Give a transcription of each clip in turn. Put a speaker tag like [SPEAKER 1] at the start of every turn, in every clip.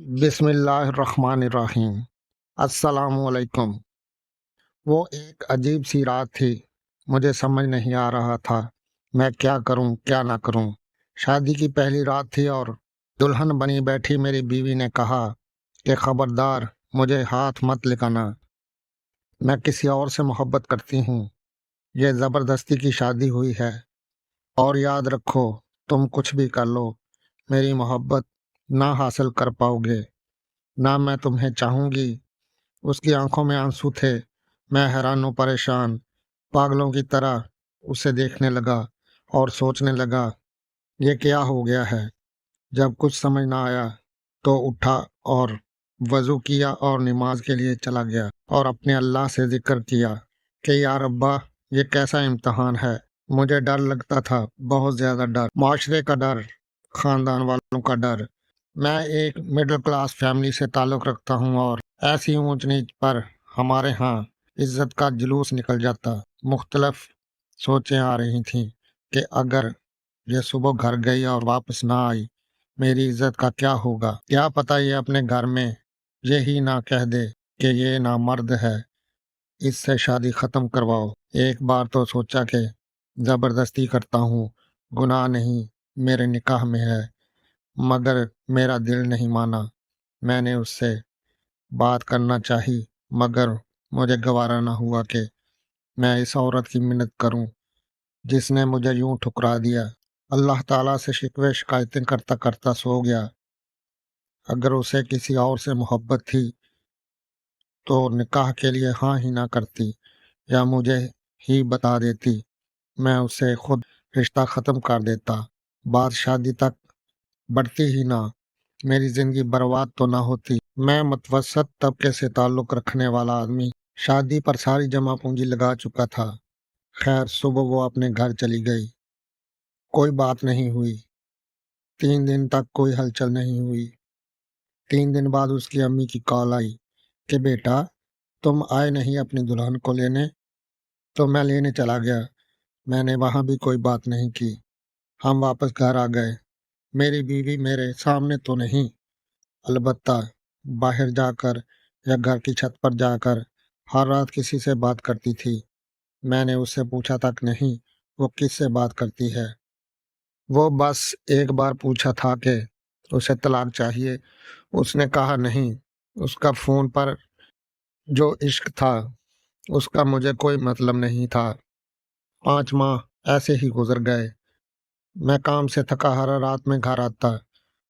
[SPEAKER 1] بسم اللہ الرحمن الرحیم۔ السلام علیکم۔ وہ ایک عجیب سی رات تھی، مجھے سمجھ نہیں آ رہا تھا میں کیا کروں کیا نہ کروں۔ شادی کی پہلی رات تھی اور دلہن بنی بیٹھی میری بیوی نے کہا کہ خبردار مجھے ہاتھ مت لگانا، میں کسی اور سے محبت کرتی ہوں، یہ زبردستی کی شادی ہوئی ہے، اور یاد رکھو تم کچھ بھی کر لو میری محبت نہ حاصل کر پاؤ گے، نہ میں تمہیں چاہوں گی۔ اس کی آنکھوں میں آنسو تھے۔ میں حیران و پریشان پاگلوں کی طرح اسے دیکھنے لگا اور سوچنے لگا یہ کیا ہو گیا ہے۔ جب کچھ سمجھ نہ آیا تو اٹھا اور وضو کیا اور نماز کے لیے چلا گیا اور اپنے اللہ سے ذکر کیا کہ یا ربا یہ کیسا امتحان ہے۔ مجھے ڈر لگتا تھا، بہت زیادہ ڈر، معاشرے کا ڈر، خاندان والوں کا ڈر۔ میں ایک مڈل کلاس فیملی سے تعلق رکھتا ہوں اور ایسی اونچ نیچ پر ہمارے ہاں عزت کا جلوس نکل جاتا۔ مختلف سوچیں آ رہی تھیں کہ اگر یہ صبح گھر گئی اور واپس نہ آئی میری عزت کا کیا ہوگا۔ کیا پتہ یہ اپنے گھر میں یہی نہ کہہ دے کہ یہ نامرد ہے، اس سے شادی ختم کرواؤ۔ ایک بار تو سوچا کہ زبردستی کرتا ہوں، گناہ نہیں، میرے نکاح میں ہے، مگر میرا دل نہیں مانا۔ میں نے اس سے بات کرنا چاہی مگر مجھے گوارا نہ ہوا کہ میں اس عورت کی منت کروں جس نے مجھے یوں ٹھکرا دیا۔ اللہ تعالیٰ سے شکوے شکایتیں کرتا کرتا سو گیا۔ اگر اسے کسی اور سے محبت تھی تو نکاح کے لیے ہاں ہی نہ کرتی یا مجھے ہی بتا دیتی، میں اسے خود رشتہ ختم کر دیتا، بات شادی تک بڑھتی ہی نہ، میری زندگی برباد تو نہ ہوتی۔ میں متوسط طبقے سے تعلق رکھنے والا آدمی شادی پر ساری جمع پونجی لگا چکا تھا۔ خیر صبح وہ اپنے گھر چلی گئی، کوئی بات نہیں ہوئی، 3 دن تک کوئی ہلچل نہیں ہوئی۔ 3 دن بعد اس کی امی کی کال آئی کہ بیٹا تم آئے نہیں اپنی دلہن کو لینے، تو میں لینے چلا گیا۔ میں نے وہاں بھی کوئی بات نہیں کی، ہم واپس گھر آ گئے۔ میری بیوی میرے سامنے تو نہیں، البتہ باہر جا کر یا گھر کی چھت پر جا کر ہر رات کسی سے بات کرتی تھی۔ میں نے اس سے پوچھا تک نہیں وہ کس سے بات کرتی ہے، وہ بس ایک بار پوچھا تھا کہ اسے طلاق چاہیے، اس نے کہا نہیں۔ اس کا فون پر جو عشق تھا اس کا مجھے کوئی مطلب نہیں تھا۔ 5 ماہ ایسے ہی گزر گئے۔ میں کام سے تھکا ہر رات میں گھر آتا،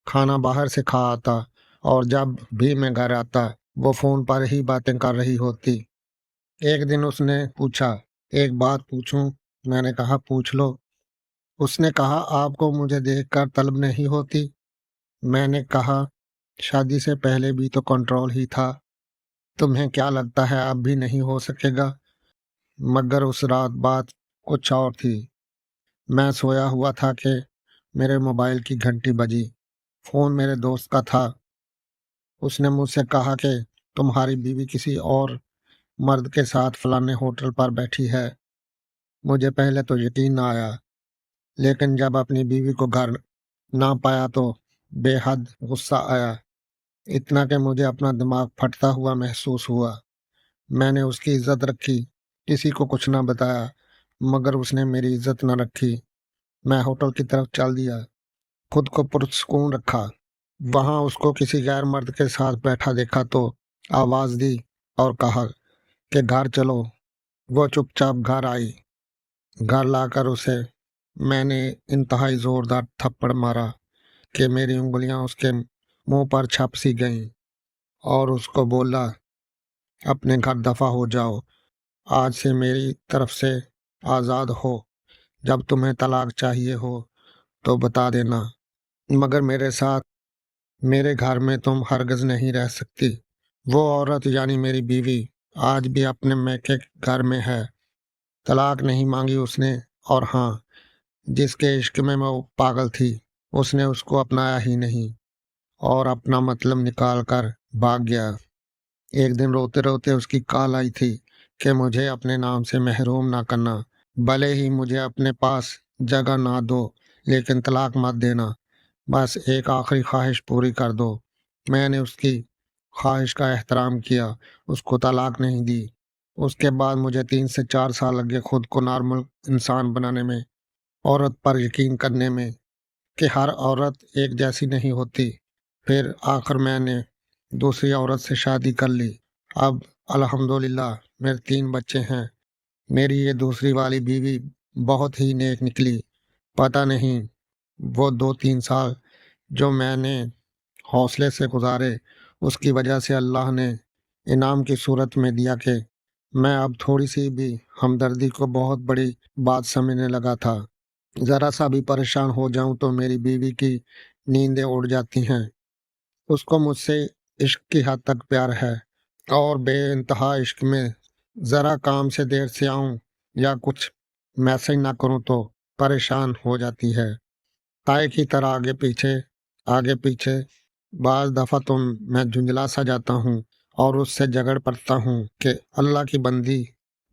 [SPEAKER 1] کھانا باہر سے کھا آتا، اور جب بھی میں گھر آتا وہ فون پر ہی باتیں کر رہی ہوتی۔ ایک دن اس نے پوچھا ایک بات پوچھوں؟ میں نے کہا پوچھ لو۔ اس نے کہا آپ کو مجھے دیکھ کر طلب نہیں ہوتی؟ میں نے کہا شادی سے پہلے بھی تو کنٹرول ہی تھا، تمہیں کیا لگتا ہے اب بھی نہیں ہو سکے گا؟ مگر اس رات بات کچھ اور تھی۔ میں سویا ہوا تھا کہ میرے موبائل کی گھنٹی بجی، فون میرے دوست کا تھا۔ اس نے مجھ سے کہا کہ تمہاری بیوی کسی اور مرد کے ساتھ فلانے ہوٹل پر بیٹھی ہے۔ مجھے پہلے تو یقین نہ آیا، لیکن جب اپنی بیوی کو گھر نہ پایا تو بے حد غصہ آیا، اتنا کہ مجھے اپنا دماغ پھٹتا ہوا محسوس ہوا۔ میں نے اس کی عزت رکھی، کسی کو کچھ نہ بتایا، مگر اس نے میری عزت نہ رکھی۔ میں ہوٹل کی طرف چل دیا، خود کو پرسکون رکھا۔ وہاں اس کو کسی غیر مرد کے ساتھ بیٹھا دیکھا تو آواز دی اور کہا کہ گھر چلو۔ وہ چپ چاپ گھر آئی۔ گھر لا کر اسے میں نے انتہائی زوردار تھپڑ مارا کہ میری انگلیاں اس کے منہ پر چھپ سی گئیں، اور اس کو بولا اپنے گھر دفع ہو جاؤ، آج سے میری طرف سے آزاد ہو، جب تمہیں طلاق چاہیے ہو تو بتا دینا، مگر میرے ساتھ میرے گھر میں تم ہرگز نہیں رہ سکتی۔ وہ عورت یعنی میری بیوی آج بھی اپنے میکے گھر میں ہے۔ طلاق نہیں مانگی اس نے، اور ہاں جس کے عشق میں وہ پاگل تھی اس نے اس کو اپنایا ہی نہیں اور اپنا مطلب نکال کر بھاگ گیا۔ ایک دن روتے روتے اس کی کال آئی تھی کہ مجھے اپنے نام سے محروم نہ کرنا، بھلے ہی مجھے اپنے پاس جگہ نہ دو لیکن طلاق مت دینا، بس ایک آخری خواہش پوری کر دو۔ میں نے اس کی خواہش کا احترام کیا، اس کو طلاق نہیں دی۔ اس کے بعد مجھے 3 سے 4 سال لگے خود کو نارمل انسان بنانے میں، عورت پر یقین کرنے میں کہ ہر عورت ایک جیسی نہیں ہوتی۔ پھر آخر میں نے دوسری عورت سے شادی کر لی۔ اب الحمدللہ میرے 3 بچے ہیں۔ میری یہ دوسری والی بیوی بہت ہی نیک نکلی۔ پتہ نہیں وہ 2 3 سال جو میں نے حوصلے سے گزارے، اس کی وجہ سے اللہ نے انعام کی صورت میں دیا کہ میں اب تھوڑی سی بھی ہمدردی کو بہت بڑی بات سمجھنے لگا تھا۔ ذرا سا بھی پریشان ہو جاؤں تو میری بیوی کی نیندیں اڑ جاتی ہیں۔ اس کو مجھ سے عشق کی حد تک پیار ہے، اور بے انتہا عشق میں ذرا کام سے دیر سے آؤں یا کچھ میسج نہ کروں تو پریشان ہو جاتی ہے، تائے کی طرح آگے پیچھے۔ بعض دفعہ تو میں جھنجلا سا جاتا ہوں اور اس سے جھگڑ پڑتا ہوں کہ اللہ کی بندی،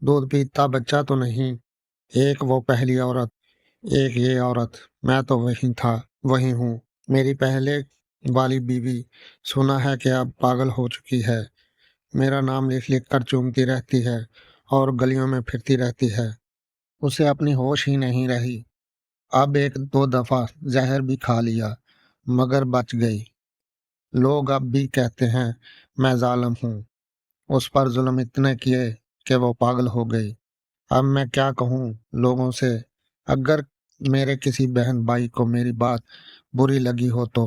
[SPEAKER 1] دودھ پیتا بچہ تو نہیں، ایک وہ پہلی عورت، ایک یہ عورت، میں تو وہی ہوں۔ میری پہلے والی بیوی سنا ہے کہ اب پاگل ہو چکی ہے، میرا نام لکھ لکھ کر چومتی رہتی ہے اور گلیوں میں پھرتی رہتی ہے، اسے اپنی ہوش ہی نہیں رہی۔ اب 1 2 دفعہ زہر بھی کھا لیا مگر بچ گئی۔ لوگ اب بھی کہتے ہیں میں ظالم ہوں، اس پر ظلم اتنے کیے کہ وہ پاگل ہو گئی۔ اب میں کیا کہوں لوگوں سے؟ اگر میرے کسی بہن بھائی کو میری بات بری لگی ہو تو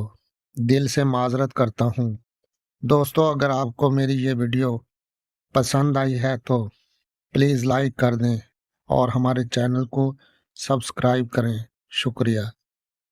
[SPEAKER 1] دل سے معذرت کرتا ہوں۔ دوستو، اگر آپ کو میری یہ ویڈیو پسند آئی ہے تو پلیز لائک کر دیں اور ہمارے چینل کو سبسکرائب کریں۔ شکریہ۔